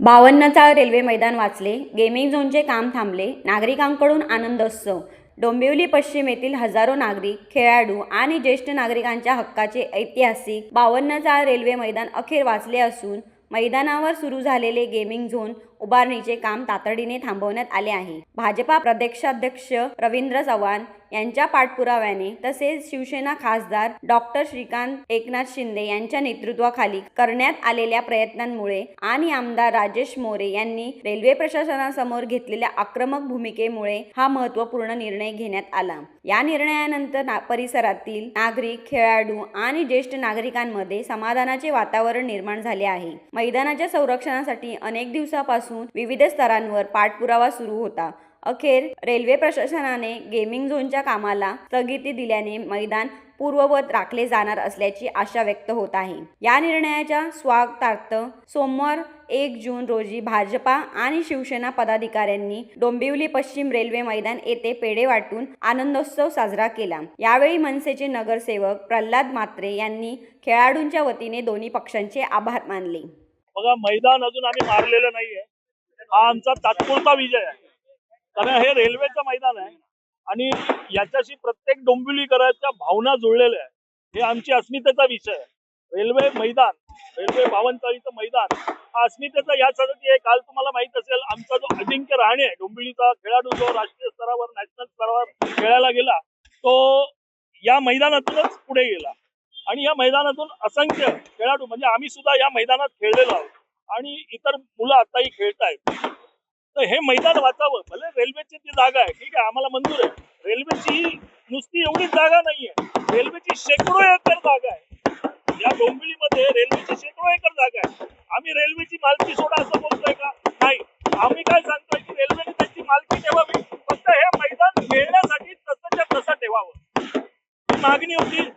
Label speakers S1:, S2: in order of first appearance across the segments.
S1: 52 railway मैदान वाचले, gaming झोनचे काम थांबले, नागरिकांकडून आनंदोत्सव. डोंबिवली पश्चिम येथील हजारो नागरिक, खेळाडू आणि ज्येष्ठ नागरिकांच्या हक्काचे ऐतिहासिक 52 रेल्वे मैदान अखेर वाचले असून मैदानावर सुरू झालेले गेमिंग झोन उभारणीचे काम तातडीने थांबवण्यात आले आहे. भाजपा प्रदेशाध्यक्ष रवींद्र चव्हाण यांच्या पाठपुराव्याने तसेच शिवसेना खासदार डॉक्टर श्रीकांत एकनाथ शिंदे यांच्या नेतृत्वाखाली करण्यात आलेल्या प्रयत्नांमुळे आणि आमदार राजेश मोरे यांनी रेल्वे प्रशासनासमोर घेतलेल्या आक्रमक भूमिकेमुळे हा महत्त्वपूर्ण निर्णय घेण्यात आला. या निर्णयानंतर परिसरातील नागरिक, खेळाडू आणि ज्येष्ठ नागरिकांमध्ये समाधानाचे वातावरण निर्माण झाले आहे. मैदानाच्या संरक्षणासाठी अनेक दिवसापासून विविध स्तरांवर पाठपुरावा सुरू होता. अखेर रेल्वे प्रशासनाने गेमिंग झोनच्या कामाला स्थगिती दिल्याने मैदान पूर्ववत राखले जाणार असल्याची आशा व्यक्त होत आहे. या निर्णयाच्या स्वागतार्थ सोमवार 1 जून रोजी भाजपा आणि शिवसेना पदाधिकाऱ्यांनी डोंबिवली पश्चिम रेल्वे मैदान येथे पेढे वाटून आनंदोत्सव साजरा केला. यावेळी मनसेचे नगरसेवक प्रल्हाद म्हात्रे यांनी खेळाडूंच्या वतीने दोन्ही पक्षांचे आभार मानले.
S2: बघा, मैदान अजून आम्ही मारलेलं नाहीये. हा आमचा तात्पुरता विजय आहे, कारण हे रेल्वेचं मैदान आहे आणि याच्याशी प्रत्येक डोंबिवलीकरांच्या भावना जुळलेल्या आहे. हे आमची अस्मितेचा विषय आहे. रेल्वे मैदान, रेल्वे 52 मैदान हा अस्मितेचा यासाठी आहे. काल तुम्हाला माहित असेल, आमचा जो अजिंक्य रहाणे आहे, डोंबिवलीचा खेळाडू, जो राष्ट्रीय स्तरावर, नॅशनल स्तरावर खेळायला गेला, तो या मैदानातूनच पुढे गेला आणि या मैदानातून असंख्य खेळाडू, म्हणजे आम्ही सुद्धा या मैदानात खेळलेलो आहोत आणि इतर मुलं आताही खेळतायत. तर हे मैदान वाचावं. भले रेल्वेची ती जागा आहे, ठीक आहे, आम्हाला मंजूर आहे. रेल्वेची नुसती एवढीच जागा नाहीये, रेल्वेची शेकडो एकर जागा आहे. या डोंबिवलीमध्ये रेल्वेची शेकडो एकर जागा आहे. आम्ही रेल्वेची मालकी सोडा असं बोलतोय का? नाही. आम्ही काय सांगतोय की रेल्वेने त्याची मालकी ठेवावी, फक्त हे मैदान खेळण्यासाठी तसंच्या तसं ठेवावं, ही मागणी होती.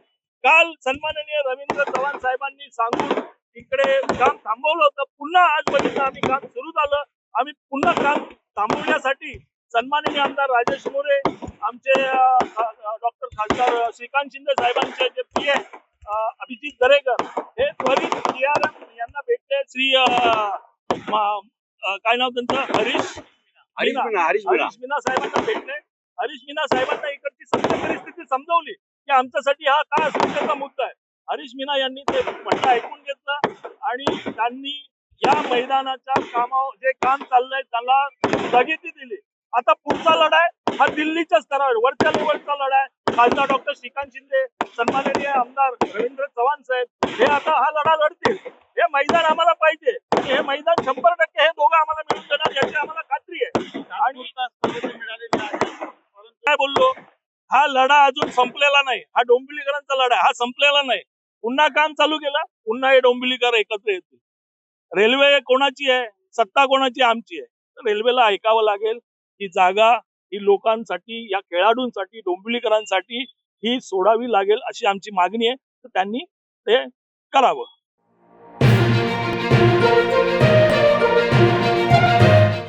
S2: काल सन्माननीय रवींद्र चव्हाण साहेबांनी सांगून इकडे काम थांबवलं होतं. पुन्हा आज बघितलं आम्ही, काम सुरू झालं. आम्ही पुन्हा काम थांबवण्यासाठी सन्माननीय आमदार राजेश मोरे, आमचे डॉक्टर खासदार श्रीकांत शिंदे साहेबांचे जे पीए अभिजित दरेकर, हे त्वरित DRM यांना भेटले. श्री काय नाव त्यांचं, हरीश मीना साहेबांना भेटले. हरीश मीना साहेबांना इकडची सत्य परिस्थिती समजवली की आमच्यासाठी हा काय अस्मितेचा मुद्दा आहे. हरीश मीना यांनी ते म्हणणं ऐकून घेतलं आणि त्यांनी या मैदानाच्या कामावर जे काम चाललंय त्याला स्थगिती दिली. आता पुढचा लढाई हा दिल्लीच्या स्तरावर, वरच्या लेवलचा लढाई. खासदार डॉक्टर श्रीकांत शिंदे, सन्माननीय आमदार रवींद्र चव्हाण साहेब हे आता हा लढा लढतील. हे मैदान आम्हाला पाहिजे आणि हे मैदान 100% हे दोघं आम्हाला मिळून देणार याची आम्हाला खात्री आहे. आणि काय बोललो, हा लढा अजून संपलेला नाही. हा डोंबिवलीकरांचा लढा, हा संपलेला नाही. पुन्हा काम चालू केलं, पुन्हा हे डोंबिवलीकर एकत्र येतील. रेल्वे कोणाची आहे, सत्ता कोणाची, आमची आहे. तर रेल्वेला ऐकावं लागेल. ही जागा ही लोकांसाठी, या खेळाडूंसाठी, डोंबिवलीकरांसाठी ही सोडावी लागेल अशी आमची मागणी आहे. तर त्यांनी ते करावं.